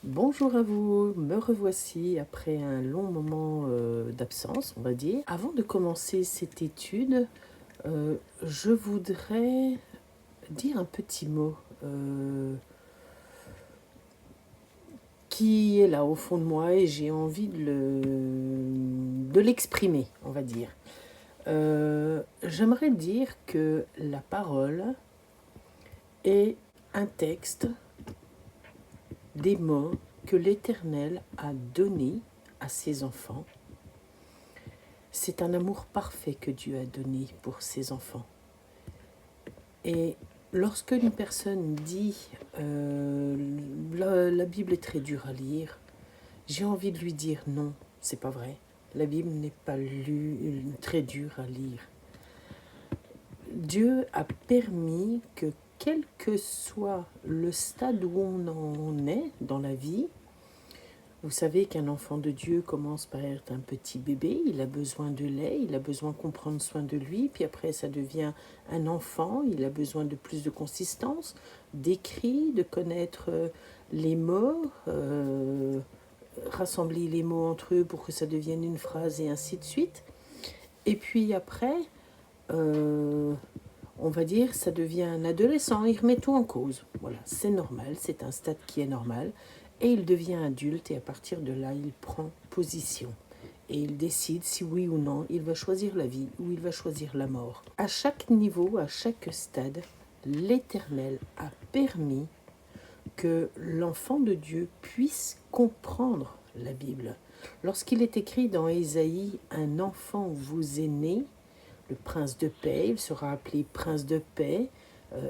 Bonjour à vous, me revoici après un long moment d'absence, on va dire. Avant de commencer cette étude, je voudrais dire un petit mot qui est là au fond de moi et j'ai envie de l'exprimer, on va dire. J'aimerais dire que la parole est un texte, des mots que l'Éternel a donnés à ses enfants. C'est un amour parfait que Dieu a donné pour ses enfants. Et lorsque une personne dit la Bible est très dure à lire, j'ai envie de lui dire non, c'est pas vrai. La Bible n'est pas très dure à lire. Dieu a permis que quel que soit le stade où on en est dans la vie, vous savez qu'un enfant de Dieu commence par être un petit bébé, il a besoin de lait, il a besoin qu'on prenne soin de lui, puis après ça devient un enfant, il a besoin de plus de consistance, d'écrit, de connaître les mots, rassembler les mots entre eux pour que ça devienne une phrase et ainsi de suite. Et puis après, on va dire, ça devient un adolescent, il remet tout en cause. Voilà, c'est normal, c'est un stade qui est normal. Et il devient adulte et à partir de là, il prend position. Et il décide si oui ou non il va choisir la vie ou il va choisir la mort. À chaque niveau, à chaque stade, l'Éternel a permis que l'enfant de Dieu puisse comprendre la Bible. Lorsqu'il est écrit dans Ésaïe, un enfant vous est né, le prince de paix, il sera appelé prince de paix,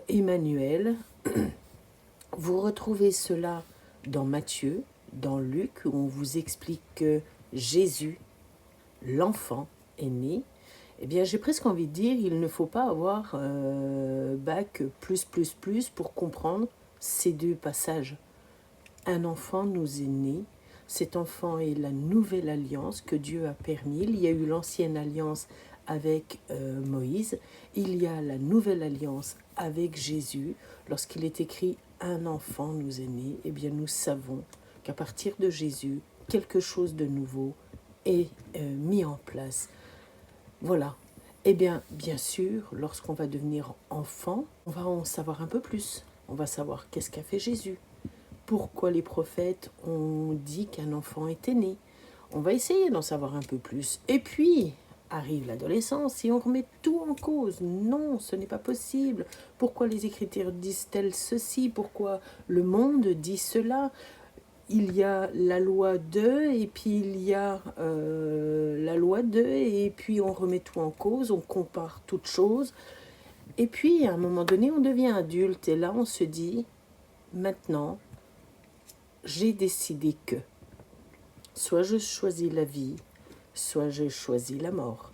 Emmanuel. Vous retrouvez cela dans Matthieu, dans Luc, où on vous explique que Jésus, l'enfant, est né. Eh bien, j'ai presque envie de dire, il ne faut pas avoir bac plus pour comprendre ces deux passages. Un enfant nous est né. Cet enfant est la nouvelle alliance que Dieu a permis. Il y a eu l'ancienne alliance avec Moïse. Il y a la nouvelle alliance avec Jésus. Lorsqu'il est écrit un enfant nous est né, eh bien nous savons qu'à partir de Jésus, quelque chose de nouveau est mis en place. Voilà. Eh bien, bien sûr, lorsqu'on va devenir enfant, on va en savoir un peu plus. On va savoir qu'est-ce qu'a fait Jésus. Pourquoi les prophètes ont dit qu'un enfant était né. On va essayer d'en savoir un peu plus. Et puis, arrive l'adolescence et on remet tout en cause. Non, ce n'est pas possible. Pourquoi les Écritures disent-elles ceci? Pourquoi le monde dit cela? Il y a la loi de, et puis il y a la loi de, et puis on remet tout en cause, on compare toutes choses. Et puis, à un moment donné, on devient adulte, et là, on se dit, maintenant, j'ai décidé que soit je choisis la vie, soit je choisis la mort.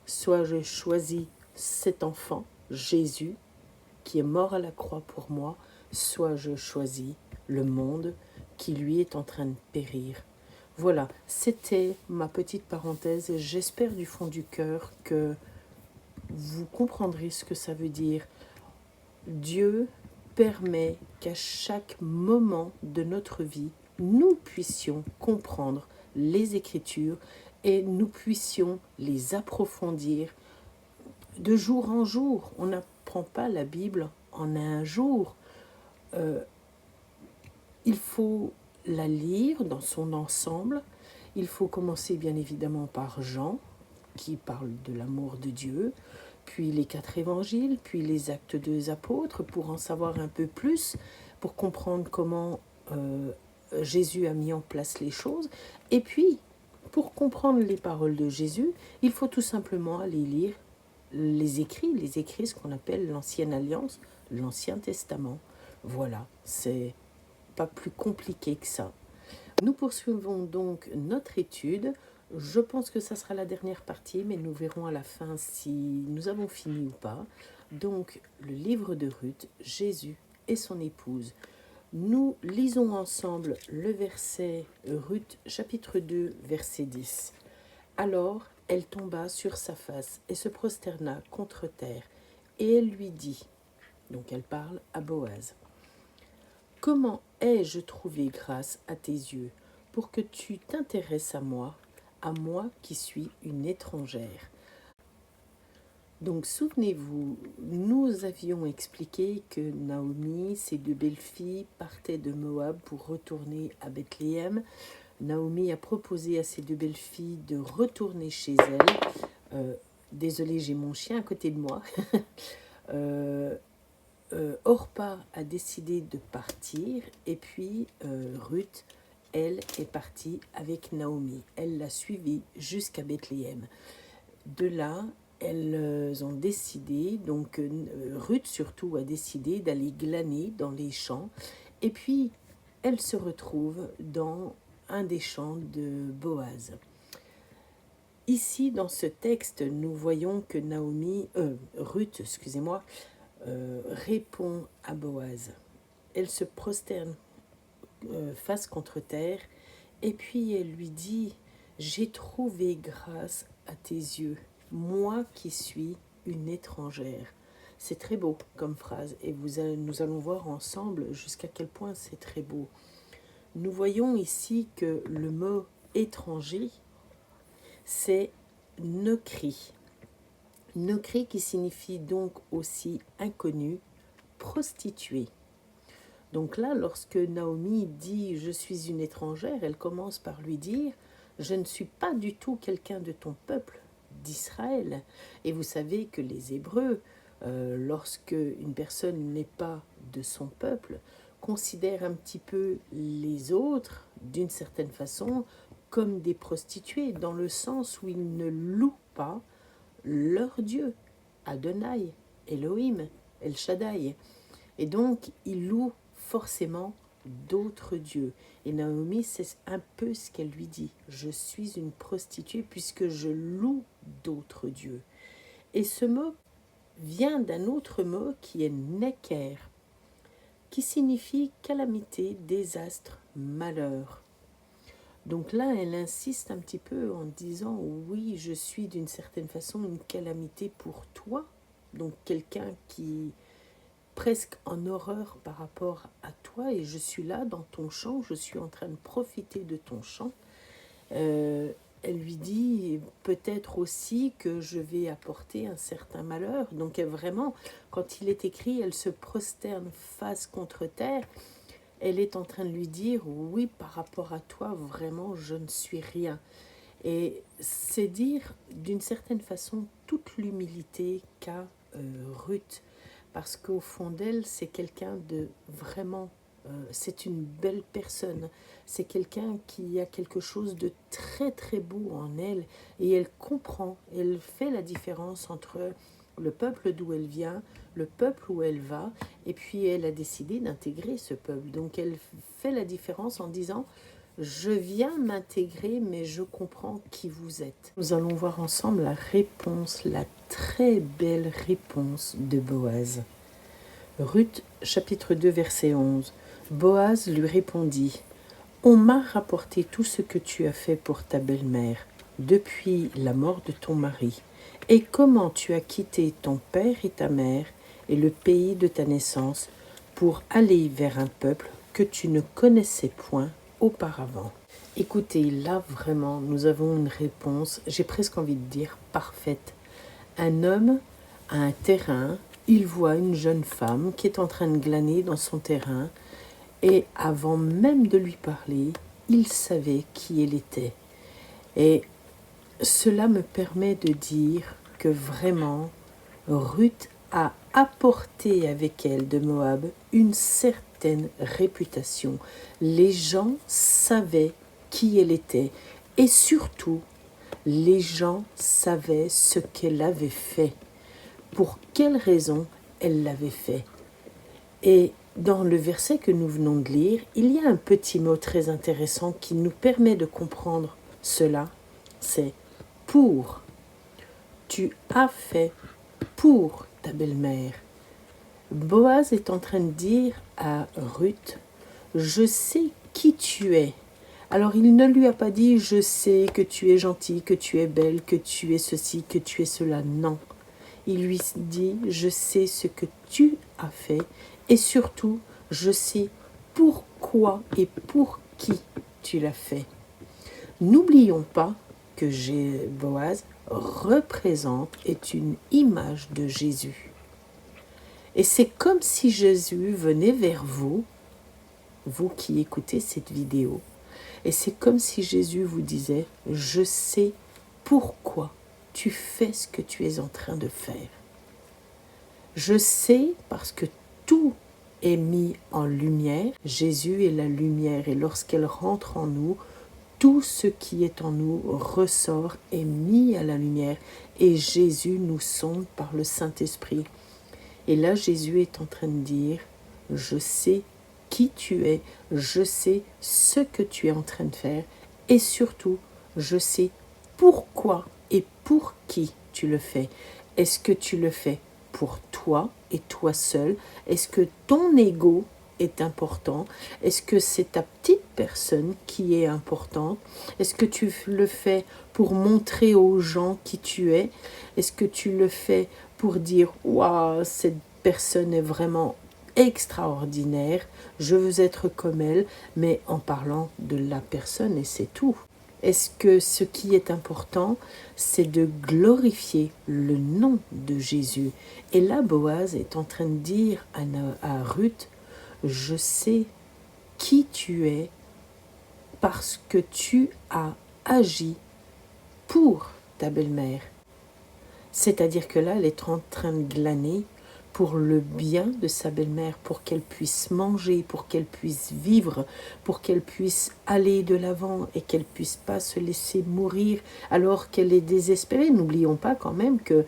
Soit je choisis cet enfant, Jésus, qui est mort à la croix pour moi, soit je choisis le monde qui lui est en train de périr. Voilà, c'était ma petite parenthèse et j'espère du fond du cœur que vous comprendrez ce que ça veut dire. Dieu permet qu'à chaque moment de notre vie, nous puissions comprendre les Écritures et nous puissions les approfondir de jour en jour. On n'apprend pas la Bible en un jour. Il faut la lire dans son ensemble. Il faut commencer bien évidemment par Jean, qui parle de l'amour de Dieu, puis les 4 évangiles, puis les actes des apôtres, pour en savoir un peu plus, pour comprendre comment Jésus a mis en place les choses. Et puis, pour comprendre les paroles de Jésus, il faut tout simplement aller lire les écrits, ce qu'on appelle l'Ancienne Alliance, l'Ancien Testament. Voilà, c'est pas plus compliqué que ça. Nous poursuivons donc notre étude. Je pense que ça sera la dernière partie, mais nous verrons à la fin si nous avons fini ou pas. Donc, le livre de Ruth, Jésus et son épouse. Nous lisons ensemble le verset Ruth, chapitre 2, verset 10. Alors, elle tomba sur sa face et se prosterna contre terre. Et elle lui dit, donc elle parle à Boaz, Comment ai-je trouvé grâce à tes yeux pour que tu t'intéresses à moi qui suis une étrangère? Donc souvenez-vous, nous avions expliqué que Naomi, ses deux belles-filles, partaient de Moab pour retourner à Bethléem. Naomi a proposé à ses deux belles-filles de retourner chez elles. Désolée, j'ai mon chien à côté de moi. Orpa a décidé de partir et puis Ruth, elle, est partie avec Naomi. Elle l'a suivie jusqu'à Bethléem. De là, elles ont décidé, donc Ruth surtout a décidé d'aller glaner dans les champs. Et puis, elle se retrouve dans un des champs de Boaz. Ici, dans ce texte, nous voyons que Ruth, répond à Boaz. Elle se prosterne face contre terre et puis elle lui dit « J'ai trouvé grâce à tes yeux, moi qui suis une étrangère ». C'est très beau comme phrase et nous allons voir ensemble jusqu'à quel point c'est très beau. Nous voyons ici que le mot « étranger » c'est « nokri ». Nokri qui signifie donc aussi inconnu, prostituée. Donc là, lorsque Naomi dit « je suis une étrangère », elle commence par lui dire « je ne suis pas du tout quelqu'un de ton peuple, d'Israël ». Et vous savez que les Hébreux, lorsque une personne n'est pas de son peuple, considèrent un petit peu les autres, d'une certaine façon, comme des prostituées, dans le sens où ils ne louent pas leur Dieu, Adonai, Elohim, El Shaddai. Et donc, ils louent forcément d'autres dieux. Et Naomi, c'est un peu ce qu'elle lui dit. Je suis une prostituée puisque je loue d'autres dieux. Et ce mot vient d'un autre mot qui est neker, qui signifie calamité, désastre, malheur. Donc là, elle insiste un petit peu en disant « oui, je suis d'une certaine façon une calamité pour toi ». Donc quelqu'un qui presque en horreur par rapport à toi et je suis là dans ton champ, je suis en train de profiter de ton champ. Elle lui dit peut-être aussi que je vais apporter un certain malheur. Donc vraiment, quand il est écrit, elle se prosterne face contre terre. Elle est en train de lui dire, oui, par rapport à toi, vraiment, je ne suis rien. Et c'est dire, d'une certaine façon, toute l'humilité qu'a Ruth. Parce qu'au fond d'elle, c'est quelqu'un de vraiment, c'est une belle personne. C'est quelqu'un qui a quelque chose de très très beau en elle. Et elle comprend, elle fait la différence entre le peuple d'où elle vient, le peuple où elle va, et puis elle a décidé d'intégrer ce peuple. Donc elle fait la différence en disant « Je viens m'intégrer, mais je comprends qui vous êtes ». Nous allons voir ensemble la réponse, la très belle réponse de Boaz. Ruth, chapitre 2, verset 11. Boaz lui répondit « On m'a rapporté tout ce que tu as fait pour ta belle-mère depuis la mort de ton mari, et comment tu as quitté ton père et ta mère et le pays de ta naissance pour aller vers un peuple que tu ne connaissais point auparavant. » Écoutez, là vraiment, nous avons une réponse, j'ai presque envie de dire parfaite. Un homme a un terrain, il voit une jeune femme qui est en train de glaner dans son terrain et avant même de lui parler, il savait qui elle était. Et cela me permet de dire que vraiment, Ruth a apporté avec elle de Moab une certaine réputation. Les gens savaient qui elle était et surtout, les gens savaient ce qu'elle avait fait, pour quelle raison elle l'avait fait. Et dans le verset que nous venons de lire, il y a un petit mot très intéressant qui nous permet de comprendre cela, c'est « pour ». Tu as fait pour ta belle-mère. Boaz est en train de dire à Ruth, je sais qui tu es. Alors il ne lui a pas dit, je sais que tu es gentille, que tu es belle, que tu es ceci, que tu es cela. Non. Il lui dit, je sais ce que tu as fait et surtout, je sais pourquoi et pour qui tu l'as fait. N'oublions pas que Boaz représente, est une image de Jésus. Et c'est comme si Jésus venait vers vous, vous qui écoutez cette vidéo, et c'est comme si Jésus vous disait, je sais pourquoi tu fais ce que tu es en train de faire. Je sais parce que tout est mis en lumière. Jésus est la lumière et lorsqu'elle rentre en nous, tout ce qui est en nous ressort, est mis à la lumière et Jésus nous sonde par le Saint-Esprit. Et là, Jésus est en train de dire, je sais qui tu es, je sais ce que tu es en train de faire et surtout, je sais pourquoi et pour qui tu le fais. Est-ce que tu le fais pour toi et toi seul? Est-ce que ton ego est important? Est-ce que c'est ta petite personne qui est importante? Est-ce que tu le fais pour montrer aux gens qui tu es? Est-ce que tu le fais pour dire « Waouh, cette personne est vraiment extraordinaire, je veux être comme elle », mais en parlant de la personne et c'est tout. Est-ce que ce qui est important, c'est de glorifier le nom de Jésus? Et là, Boaz est en train de dire à Ruth, je sais qui tu es parce que tu as agi pour ta belle-mère. C'est-à-dire que là, elle est en train de glaner pour le bien de sa belle-mère, pour qu'elle puisse manger, pour qu'elle puisse vivre, pour qu'elle puisse aller de l'avant et qu'elle puisse pas se laisser mourir alors qu'elle est désespérée. N'oublions pas quand même que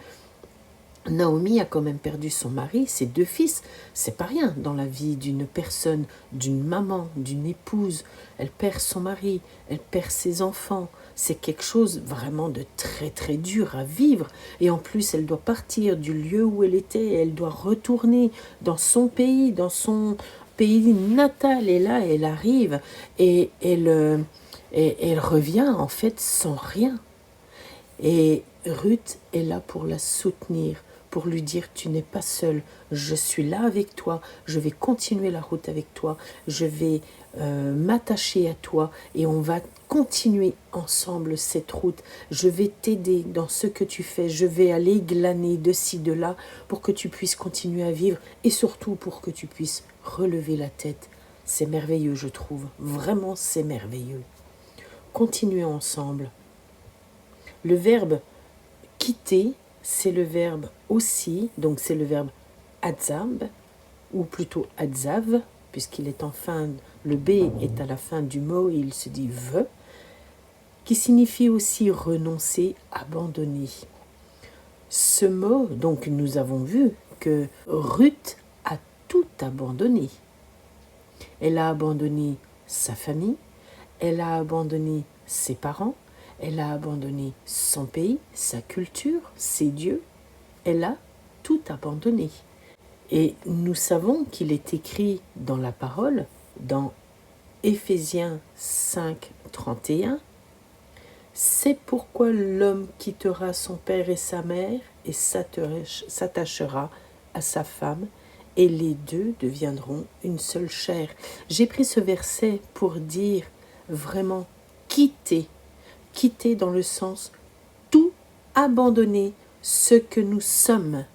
Naomi a quand même perdu son mari, ses 2 fils. C'est pas rien dans la vie d'une personne, d'une maman, d'une épouse. Elle perd son mari, elle perd ses enfants. C'est quelque chose vraiment de très très dur à vivre. Et en plus, elle doit partir du lieu où elle était. Elle doit retourner dans son pays natal. Et là, elle arrive et elle revient en fait sans rien. Et Ruth est là pour la soutenir, pour lui dire tu n'es pas seule, je suis là avec toi, je vais continuer la route avec toi, je vais m'attacher à toi et on va continuer ensemble cette route. Je vais t'aider dans ce que tu fais, je vais aller glaner de ci, de là pour que tu puisses continuer à vivre et surtout pour que tu puisses relever la tête. C'est merveilleux, je trouve, vraiment c'est merveilleux. Continuons ensemble. Le verbe quitter, c'est le verbe aussi, donc c'est le verbe adzab, ou plutôt adzav, puisqu'il est en fin, le B est à la fin du mot et il se dit veut, qui signifie aussi renoncer, abandonner. Ce mot, donc nous avons vu que Ruth a tout abandonné. Elle a abandonné sa famille, elle a abandonné ses parents, elle a abandonné son pays, sa culture, ses dieux. Elle a tout abandonné. Et nous savons qu'il est écrit dans la parole, dans Éphésiens 5, 31, « C'est pourquoi l'homme quittera son père et sa mère et s'attachera à sa femme, et les deux deviendront une seule chair. » J'ai pris ce verset pour dire vraiment quitter. Quitter dans le sens tout abandonner ce que nous sommes.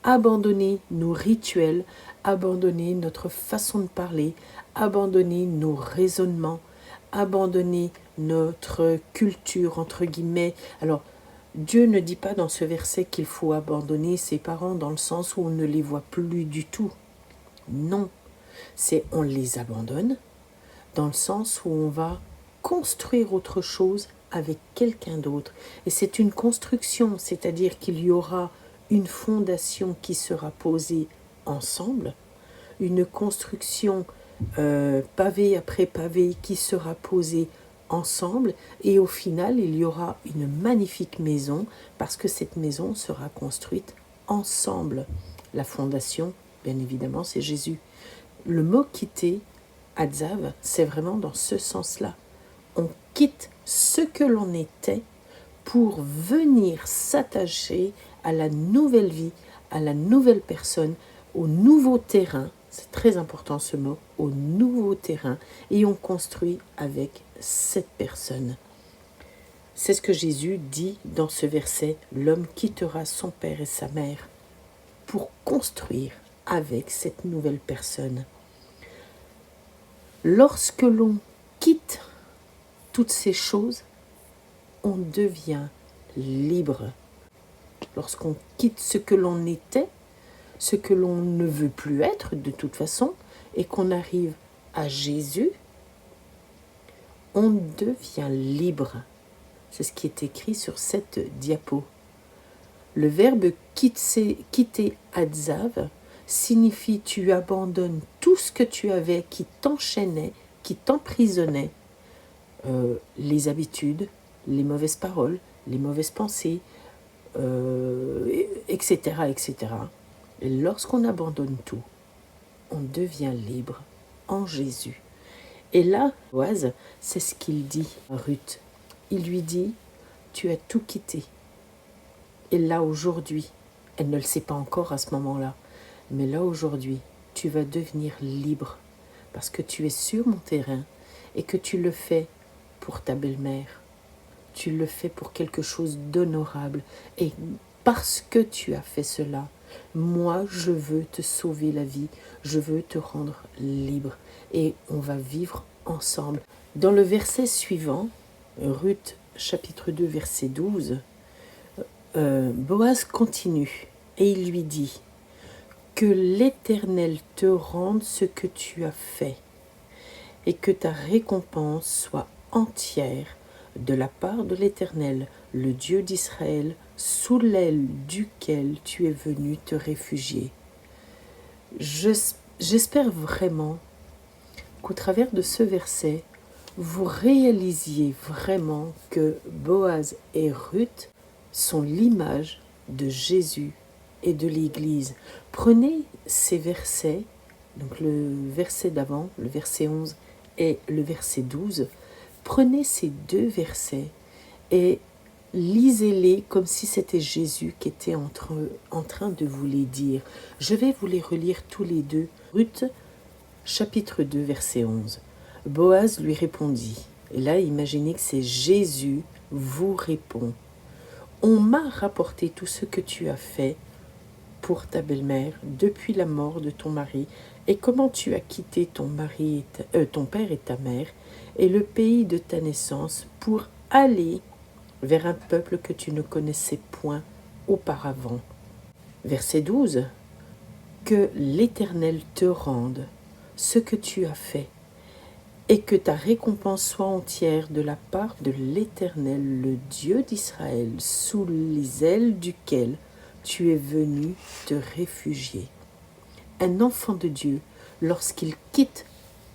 Abandonner nos rituels, abandonner notre façon de parler, abandonner nos raisonnements, abandonner notre culture, entre guillemets. Alors, Dieu ne dit pas dans ce verset qu'il faut abandonner ses parents dans le sens où on ne les voit plus du tout. Non, c'est on les abandonne dans le sens où on va construire autre chose avec quelqu'un d'autre. Et c'est une construction, c'est-à-dire qu'il y aura une fondation qui sera posée ensemble, une construction pavé après pavé qui sera posée ensemble, et au final, il y aura une magnifique maison, parce que cette maison sera construite ensemble. La fondation, bien évidemment, c'est Jésus. Le mot « quitter », Adzav, c'est vraiment dans ce sens-là. On quitte ce que l'on était pour venir s'attacher à la nouvelle vie, à la nouvelle personne, au nouveau terrain, c'est très important ce mot, au nouveau terrain, et on construit avec cette personne. C'est ce que Jésus dit dans ce verset, l'homme quittera son père et sa mère pour construire avec cette nouvelle personne. Lorsque l'on quitte toutes ces choses, on devient libre. Lorsqu'on quitte ce que l'on était, ce que l'on ne veut plus être de toute façon, et qu'on arrive à Jésus, on devient libre. C'est ce qui est écrit sur cette diapo. Le verbe quitter adzav signifie tu abandonnes tout ce que tu avais qui t'enchaînait, qui t'emprisonnait, les habitudes, les mauvaises paroles, les mauvaises pensées, etc., etc. Et lorsqu'on abandonne tout, on devient libre en Jésus. Et là, Boaz, c'est ce qu'il dit à Ruth. Il lui dit, tu as tout quitté. Et là, aujourd'hui, elle ne le sait pas encore à ce moment-là, mais là, aujourd'hui, tu vas devenir libre parce que tu es sur mon terrain et que tu le fais pour ta belle-mère. Tu le fais pour quelque chose d'honorable. Et parce que tu as fait cela, moi, je veux te sauver la vie. Je veux te rendre libre. Et on va vivre ensemble. Dans le verset suivant, Ruth, chapitre 2, verset 12, Boaz continue et il lui dit « Que l'Éternel te rende ce que tu as fait et que ta récompense soit entière de la part de l'Éternel, le Dieu d'Israël, sous l'aile duquel tu es venu te réfugier. » J'espère vraiment qu'au travers de ce verset, vous réalisiez vraiment que Boaz et Ruth sont l'image de Jésus et de l'Église. Prenez ces versets, donc le verset d'avant, le verset 11 et le verset 12, prenez ces deux versets et lisez-les comme si c'était Jésus qui était en train de vous les dire. Je vais vous les relire tous les deux. Ruth, chapitre 2, verset 11. Boaz lui répondit, et là imaginez que c'est Jésus vous répond. On m'a rapporté tout ce que tu as fait pour ta belle-mère depuis la mort de ton mari et comment tu as quitté ton père et ta mère et le pays de ta naissance pour aller vers un peuple que tu ne connaissais point auparavant. Verset 12. Que l'Éternel te rende ce que tu as fait et que ta récompense soit entière de la part de l'Éternel, le Dieu d'Israël, sous les ailes duquel tu es venu te réfugier. Un enfant de Dieu, lorsqu'il quitte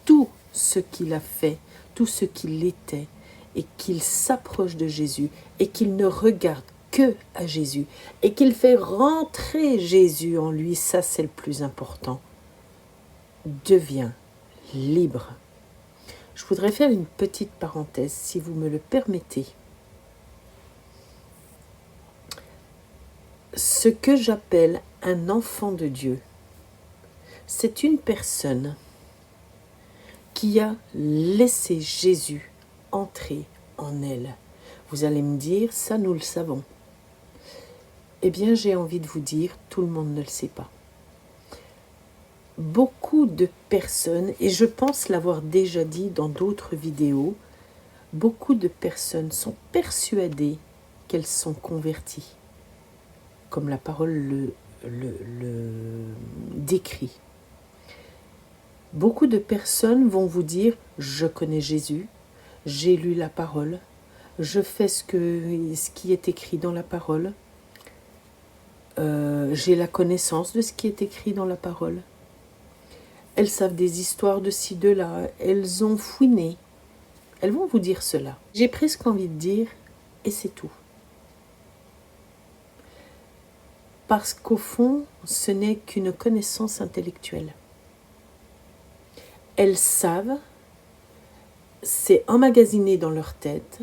tout ce qu'il a fait, tout ce qu'il était, et qu'il s'approche de Jésus, et qu'il ne regarde que à Jésus, et qu'il fait rentrer Jésus en lui, ça c'est le plus important, devient libre. Je voudrais faire une petite parenthèse, si vous me le permettez. Ce que j'appelle un enfant de Dieu, c'est une personne qui a laissé Jésus entrer en elle. Vous allez me dire, ça nous le savons. Eh bien, j'ai envie de vous dire, tout le monde ne le sait pas. Beaucoup de personnes, et je pense l'avoir déjà dit dans d'autres vidéos, beaucoup de personnes sont persuadées qu'elles sont converties, comme la parole le décrit. Beaucoup de personnes vont vous dire « Je connais Jésus, j'ai lu la parole, je fais ce qui est écrit dans la parole, j'ai la connaissance de ce qui est écrit dans la parole. » Elles savent des histoires de ci, de là, elles ont fouiné. Elles vont vous dire cela. J'ai presque envie de dire « et c'est tout ». Parce qu'au fond, ce n'est qu'une connaissance intellectuelle. Elles savent, c'est emmagasiné dans leur tête,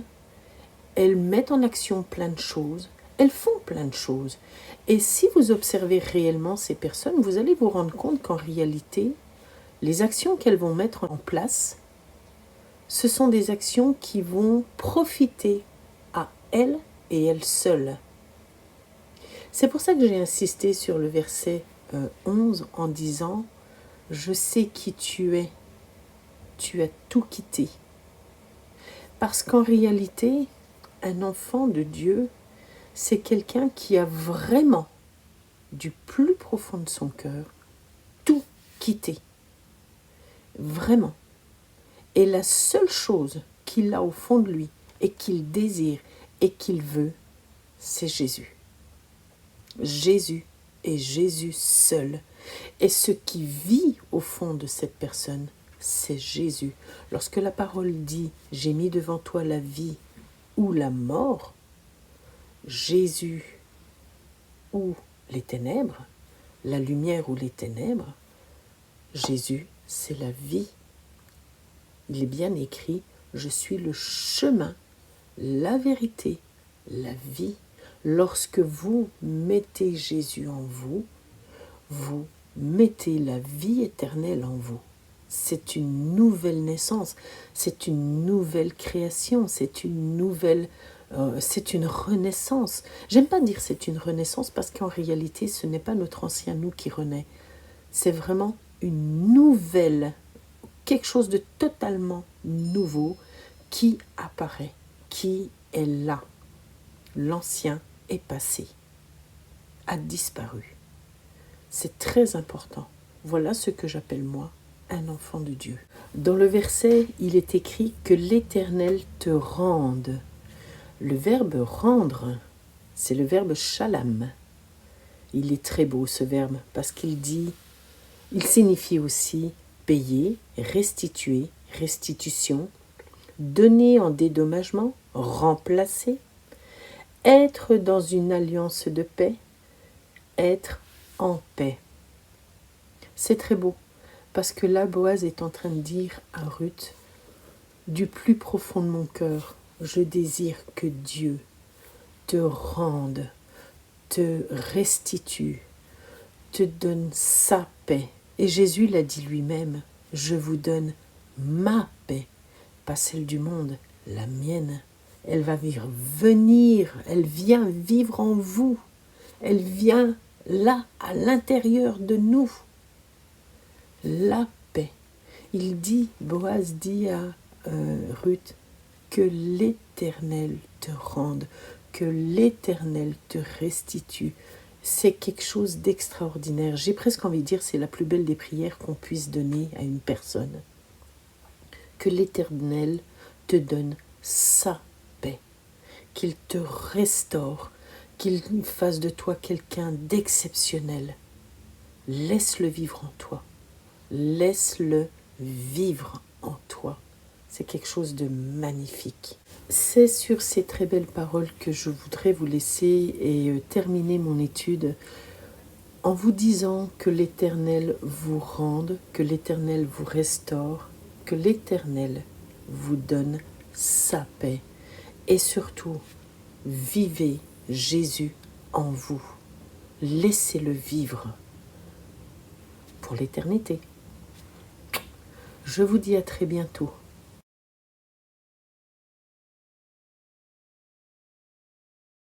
elles mettent en action plein de choses, elles font plein de choses. Et si vous observez réellement ces personnes, vous allez vous rendre compte qu'en réalité, Les actions qu'elles vont mettre en place, ce sont des actions qui vont profiter à elles et elles seules. C'est pour ça que j'ai insisté sur le verset 11 en disant « Je sais qui tu es, tu as tout quitté ». Parce qu'en réalité, un enfant de Dieu, c'est quelqu'un qui a vraiment, du plus profond de son cœur, tout quitté. Vraiment. Et la seule chose qu'il a au fond de lui et qu'il désire et qu'il veut, c'est Jésus. Jésus et Jésus seul. Et ce qui vit au fond de cette personne, c'est Jésus. Lorsque la parole dit « J'ai mis devant toi la vie ou la mort », Jésus ou les ténèbres, la lumière ou les ténèbres, Jésus, c'est la vie. Il est bien écrit « Je suis le chemin, la vérité, la vie ». Lorsque vous mettez Jésus en vous, vous mettez la vie éternelle en vous. C'est une nouvelle naissance, c'est une nouvelle création, c'est une renaissance. J'aime pas dire c'est une renaissance parce qu'en réalité, ce n'est pas notre ancien nous qui renaît. C'est vraiment une nouvelle, quelque chose de totalement nouveau qui apparaît, qui est là. L'ancien est passé, a disparu. C'est très important. Voilà ce que j'appelle moi un enfant de Dieu. Dans le verset, il est écrit que l'Éternel te rende. Le verbe rendre, c'est le verbe shalom. Il est très beau ce verbe parce qu'il signifie aussi payer, restituer, restitution, donner en dédommagement, remplacer, être dans une alliance de paix, être en paix. C'est très beau, parce que là, Boaz est en train de dire à Ruth, du plus profond de mon cœur, je désire que Dieu te rende, te restitue, te donne sa paix. Et Jésus l'a dit lui-même, je vous donne ma paix, pas celle du monde, la mienne. Elle va venir, elle vient vivre en vous. Elle vient là, à l'intérieur de nous. La paix. Boaz dit à Ruth, que l'Éternel te rende, que l'Éternel te restitue. C'est quelque chose d'extraordinaire. J'ai presque envie de dire, c'est la plus belle des prières qu'on puisse donner à une personne. Que l'Éternel te donne sa paix, qu'il te restaure, qu'il fasse de toi quelqu'un d'exceptionnel. Laisse-le vivre en toi. Laisse-le vivre en toi. C'est quelque chose de magnifique. C'est sur ces très belles paroles que je voudrais vous laisser et terminer mon étude en vous disant que l'Éternel vous rende, que l'Éternel vous restaure, que l'Éternel vous donne sa paix. Et surtout, vivez Jésus en vous. Laissez-le vivre pour l'éternité. Je vous dis à très bientôt.